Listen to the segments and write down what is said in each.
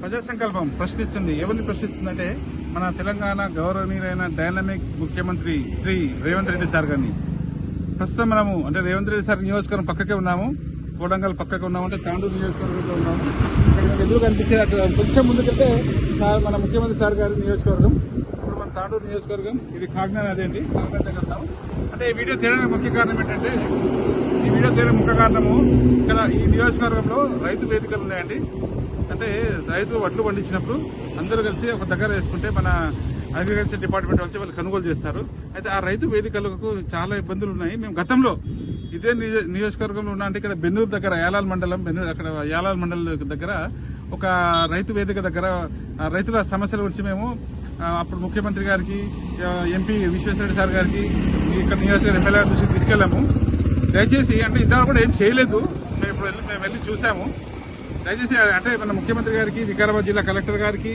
ప్రజా సంకల్పం ప్రశ్నిస్తుంది. ఎవరిని ప్రశ్నిస్తుందంటే మన తెలంగాణ గౌరవనీయులైన డైనమిక్ ముఖ్యమంత్రి శ్రీ రేవంత్ రెడ్డి సార్ గారిని. ప్రస్తుతం మనము అంటే రేవంత్ రెడ్డి సార్ నియోజకవర్గం పక్కకే ఉన్నాము, కోడంగల్ పక్కకే ఉన్నాము, అంటే తాండూరు నియోజకవర్గంలో ఉన్నాము. ఇక్కడ ఎదురు కనిపించే కొంచెం ముందుకంటే మన ముఖ్యమంత్రి సార్ గారి నియోజకవర్గం. ఇప్పుడు మన తాండూరు నియోజకవర్గం, ఇది కాకినాడ నది అండి. కాకినాడ దగ్గర ఉన్నాము. అంటే ఈ వీడియో తీయడానికి ముఖ్య కారణం ఏంటంటే, ఈ వీడియో తీయడానికి ముఖ్య కారణము ఇక్కడ ఈ నియోజకవర్గంలో రైతు వేదికలు ఉన్నాయండి. అంటే రైతులు వడ్లు పండించినప్పుడు అందరూ కలిసి ఒక దగ్గర వేసుకుంటే మన అగ్రికల్చర్ డిపార్ట్మెంట్ వచ్చి వాళ్ళు కొనుగోలు చేస్తారు. అయితే ఆ రైతు వేదికలకు చాలా ఇబ్బందులు ఉన్నాయి. మేము గతంలో ఇదే నియోజకవర్గంలో ఉన్నా, అంటే ఇక్కడ బెన్నూరు దగ్గర యాలాల్ మండలం, అక్కడ యాలాల్ మండలం దగ్గర ఒక రైతు వేదిక దగ్గర రైతుల సమస్యల గురించి మేము అప్పుడు ముఖ్యమంత్రి గారికి, ఎంపీ విశ్వేశ్వరరెడ్డి సార్ గారికి, ఇక్కడ నియోజకవర్గ ఎమ్మెల్యే గారి దృష్టికి తీసుకెళ్లాము. దయచేసి అంటే ఇంతవరకు కూడా ఏం చేయలేదు, మేము వెళ్ళి చూసాము. దయచేసి అంటే మన ముఖ్యమంత్రి గారికి, వికారాబాద్ జిల్లా కలెక్టర్ గారికి,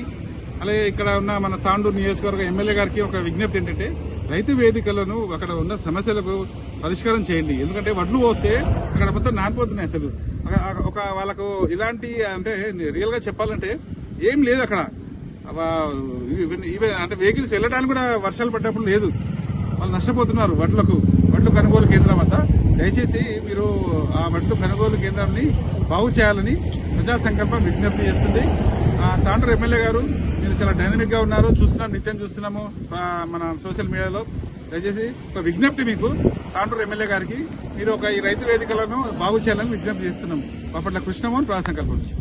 అలాగే ఇక్కడ ఉన్న మన తాండూరు నియోజకవర్గ ఎమ్మెల్యే గారికి ఒక విజ్ఞప్తి ఏంటంటే, రైతు వేదికలను అక్కడ ఉన్న సమస్యలకు పరిష్కారం చేయండి. ఎందుకంటే వడ్లు పోస్తే అక్కడ మొత్తం నానిపోతున్నాయి. అసలు ఒక వాళ్ళకు ఇలాంటి అంటే రియల్ గా చెప్పాలంటే ఏం లేదు అక్కడ. అంటే వెహికల్స్ వెళ్ళడానికి కూడా వర్షాలు పడ్డప్పుడు లేదు. వాళ్ళు నష్టపోతున్నారు వడ్లు కొనుగోలు కేంద్రం వద్ద. దయచేసి మీరు ఆ వడ్లు కొనుగోలు కేంద్రాన్ని బాగు చేయాలని ప్రజా సంకల్పం విజ్ఞప్తి చేస్తుంది. తాండూరు ఎమ్మెల్యే గారు, మీరు చాలా డైనమిక్ గా ఉన్నారు, నిత్యం చూస్తున్నాము మన సోషల్ మీడియాలో. దయచేసి ఒక విజ్ఞప్తి మీకు, తాండూరు ఎమ్మెల్యే గారికి, మీరు ఈ రైతు వేదికలను బాగు చేయాలని విజ్ఞప్తి చేస్తున్నాము. బాపట్ల కృష్ణమోహన్, ప్రజా సంకల్పం నుంచి.